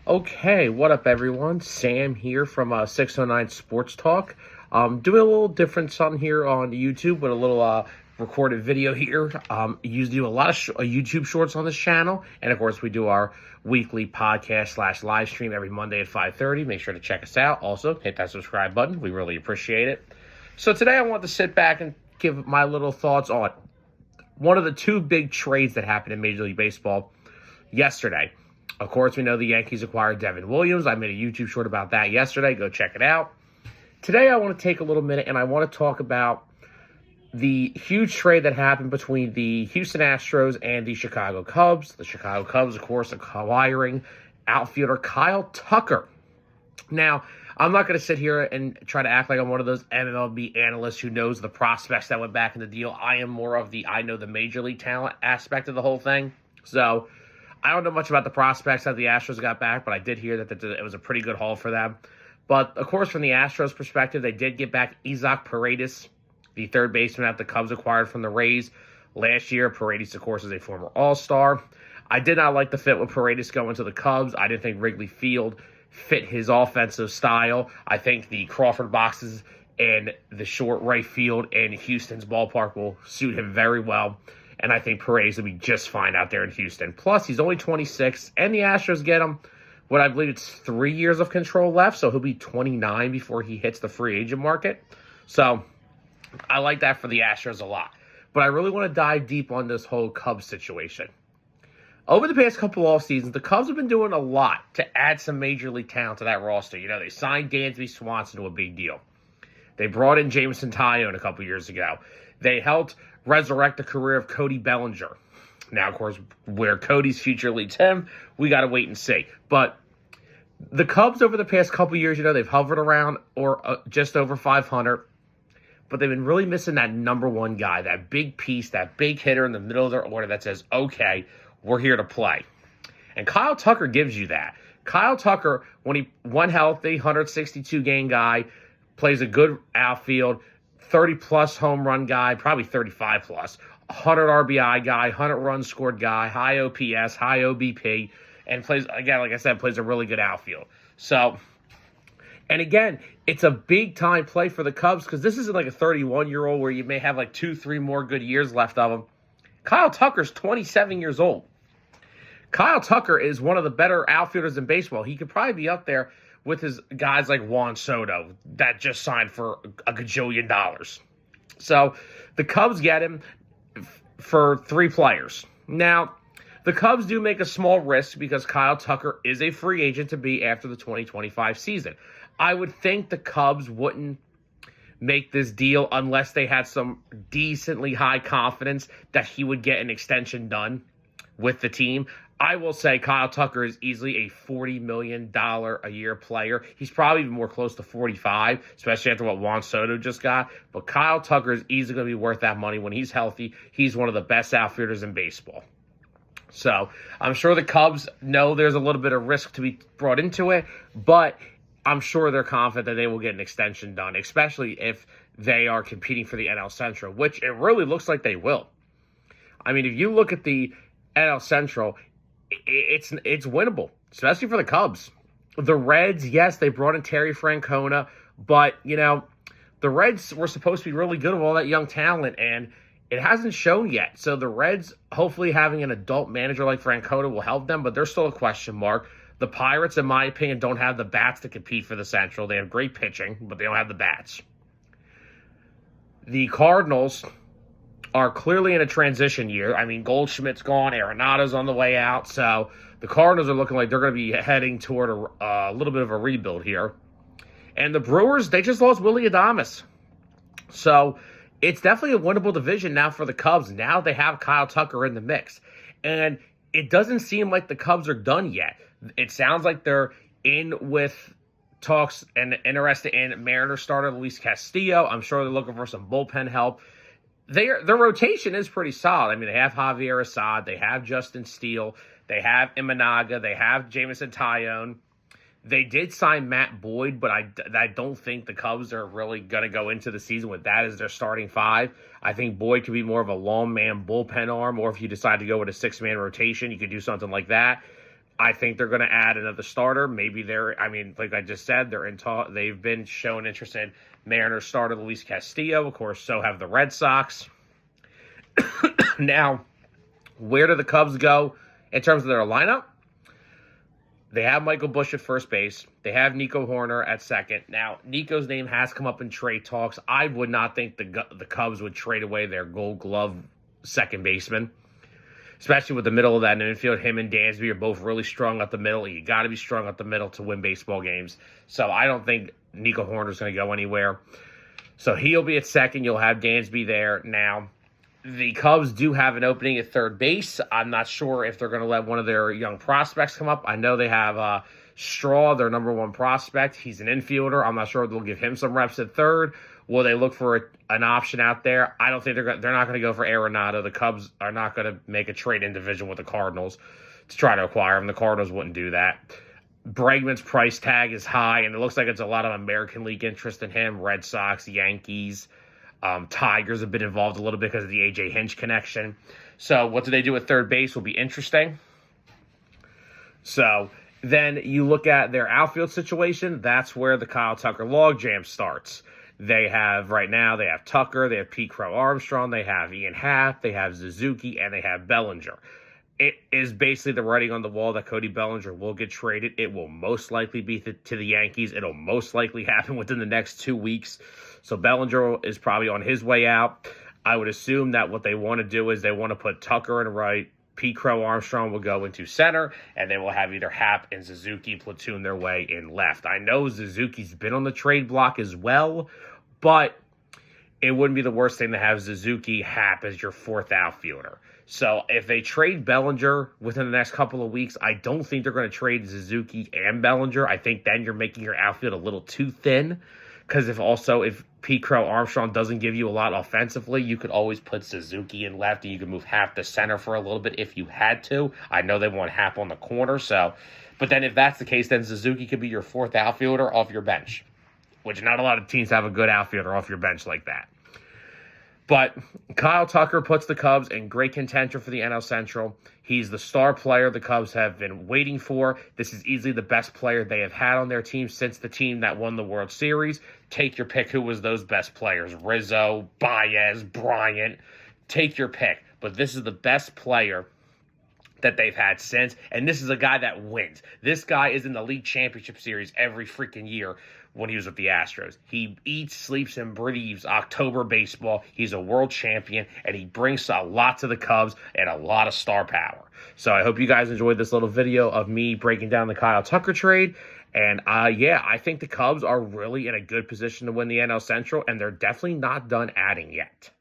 Okay, what up, everyone? Sam here from 609 Sports Talk. Doing a little different something here on YouTube with a little recorded video here. Usually do a lot of YouTube shorts on this channel, and of course we do our weekly podcast / live stream every Monday at 5:30. Make sure to check us out. Also, hit that subscribe button. We really appreciate it. So today I want to sit back and give my little thoughts on one of the two big trades that happened in Major League Baseball yesterday. Of course, we know the Yankees acquired Devin Williams. I made a YouTube short about that yesterday. Go check it out. Today, I want to take a little minute and I want to talk about the huge trade that happened between the Houston Astros and the Chicago Cubs. The Chicago Cubs, of course, acquiring outfielder Kyle Tucker. Now, I'm not going to sit here and try to act like I'm one of those MLB analysts who knows the prospects that went back in the deal. I am more of I know the major league talent aspect of the whole thing. So, I don't know much about the prospects that the Astros got back, but I did hear that it was a pretty good haul for them. But, of course, from the Astros' perspective, they did get back Isaac Paredes, the third baseman that the Cubs acquired from the Rays last year. Paredes, of course, is a former All-Star. I did not like the fit with Paredes going to the Cubs. I didn't think Wrigley Field fit his offensive style. I think the Crawford boxes and the short right field in Houston's ballpark will suit him very well. And I think Paredes will be just fine out there in Houston. Plus, he's only 26, and the Astros get him, what I believe it's 3 years of control left, so he'll be 29 before he hits the free agent market. So, I like that for the Astros a lot. But I really want to dive deep on this whole Cubs situation. Over the past couple off seasons, the Cubs have been doing a lot to add some major league talent to that roster. You know, they signed Dansby Swanson to a big deal. They brought in Jameson Taillon a couple years ago. They helped resurrect the career of Cody Bellinger. Now, of course, where Cody's future leads him, we got to wait and see. But the Cubs over the past couple years, you know, they've hovered around or just over 500. But they've been really missing that number one guy, that big piece, that big hitter in the middle of their order that says, okay, we're here to play. And Kyle Tucker gives you that. Kyle Tucker, when healthy, 162-game guy, plays a good outfield, 30-plus home run guy, probably 35-plus, 100 RBI guy, 100 runs scored guy, high OPS, high OBP, and plays, again, like I said, plays a really good outfield. So, and again, it's a big-time play for the Cubs because this isn't like a 31-year-old where you may have like 2-3 more good years left of him. Kyle Tucker's 27 years old. Kyle Tucker is one of the better outfielders in baseball. He could probably be up there with his guys like Juan Soto that just signed for a gajillion dollars. So the Cubs get him for 3 players. Now, the Cubs do make a small risk because Kyle Tucker is a free agent to be after the 2025 season. I would think the Cubs wouldn't make this deal unless they had some decently high confidence that he would get an extension done with the team. I will say Kyle Tucker is easily a $40 million a year player. He's probably even more close to 45, especially after what Juan Soto just got. But Kyle Tucker is easily going to be worth that money when he's healthy. He's one of the best outfielders in baseball. So I'm sure the Cubs know there's a little bit of risk to be brought into it, but I'm sure they're confident that they will get an extension done, especially if they are competing for the NL Central, which it really looks like they will. I mean, if you look at the NL Central, it's winnable, especially for the Cubs. The Reds, yes, they brought in Terry Francona, but, you know, the Reds were supposed to be really good with all that young talent, and it hasn't shown yet. So the Reds, hopefully having an adult manager like Francona will help them, but they're still a question mark. The Pirates, in my opinion, don't have the bats to compete for the Central. They have great pitching, but they don't have the bats. The Cardinals are clearly in a transition year. I mean, Goldschmidt's gone, Arenado's on the way out, so the Cardinals are looking like they're going to be heading toward a little bit of a rebuild here. And the Brewers, they just lost Willy Adames. So it's definitely a winnable division now for the Cubs. Now they have Kyle Tucker in the mix. And it doesn't seem like the Cubs are done yet. It sounds like they're in with talks and interested in Mariners starter Luis Castillo. I'm sure they're looking for some bullpen help. Their rotation is pretty solid. I mean, they have Javier Assad, they have Justin Steele, they have Imanaga, they have Jameson Taillon. They did sign Matt Boyd, but I don't think the Cubs are really going to go into the season with that as their starting 5. I think Boyd could be more of a long man bullpen arm, or if you decide to go with a 6-man rotation, you could do something like that. I think they're going to add another starter. Maybe like I just said, they've been showing interest in Mariners starter Luis Castillo. Of course, so have the Red Sox. Now, where do the Cubs go in terms of their lineup? They have Michael Busch at first base. They have Nico Hoerner at second. Now, Nico's name has come up in trade talks. I would not think the Cubs would trade away their Gold Glove second baseman, especially with the middle of that infield. Him and Dansby are both really strong at the middle. You got to be strong at the middle to win baseball games. So I don't think Nico Hoerner's going to go anywhere. So he'll be at second. You'll have Dansby there. Now, the Cubs do have an opening at third base. I'm not sure if they're going to let one of their young prospects come up. I know they have Straw, their number one prospect. He's an infielder. I'm not sure if they'll give him some reps at third. Will they look for an option out there? I don't think they're not going to go for Arenado. The Cubs are not going to make a trade in division with the Cardinals to try to acquire him. The Cardinals wouldn't do that. Bregman's price tag is high, and it looks like it's a lot of American League interest in him. Red Sox, Yankees, Tigers have been involved a little bit because of the A.J. Hinch connection. So what do they do at third base will be interesting. So then you look at their outfield situation. That's where the Kyle Tucker logjam starts. They have Tucker, they have Pete Crow Armstrong, they have Ian Happ, they have Suzuki, and they have Bellinger. It is basically the writing on the wall that Cody Bellinger will get traded. It will most likely be to the Yankees. It'll most likely happen within the next 2 weeks. So Bellinger is probably on his way out. I would assume that what they want to do is they want to put Tucker in right. Pete Crow Armstrong will go into center, and they will have either Happ and Suzuki platoon their way in left. I know Suzuki's been on the trade block as well, but it wouldn't be the worst thing to have Suzuki, Happ as your fourth outfielder. So if they trade Bellinger within the next couple of weeks, I don't think they're going to trade Suzuki and Bellinger. I think then you're making your outfield a little too thin. Because if Pete Crow Armstrong doesn't give you a lot offensively, you could always put Suzuki in left, and you could move Happ to center for a little bit if you had to. I know they want Happ on the corner, but then if that's the case, then Suzuki could be your fourth outfielder off your bench, which not a lot of teams have a good outfielder off your bench like that. But Kyle Tucker puts the Cubs in great contention for the NL Central. He's the star player the Cubs have been waiting for. This is easily the best player they have had on their team since the team that won the World Series. Take your pick. Who was those best players? Rizzo, Baez, Bryant. Take your pick. But this is the best player that they've had since, and this is a guy that wins. This guy is in the League Championship Series every freaking year when he was with the Astros. He eats, sleeps, and breathes October baseball. He's a world champion, and he brings a lot to the Cubs and a lot of star power. So I hope you guys enjoyed this little video of me breaking down the Kyle Tucker trade. And I think the Cubs are really in a good position to win the NL Central, and they're definitely not done adding yet.